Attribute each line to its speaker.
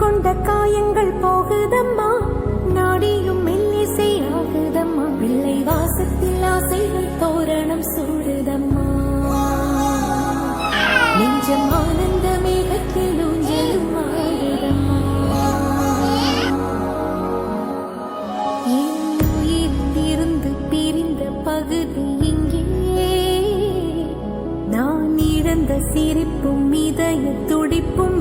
Speaker 1: கொண்ட காயங்கள் போகுதம்மா, நாடியும் மெல்லிசை ஆகுதம்மா, பிள்ளை வாசத்தில் ஆசைகள் தோரணம் சூடுதம்மா, நெஞ்சம் ஆனந்த மேகத்தில் ஊஞ்சலும் ஆடுதம்மா. என் உயிரிலிருந்து பிரிந்த பகுதி இங்கே, நான் இழந்த சிரிப்பும் இதய துடிப்பும்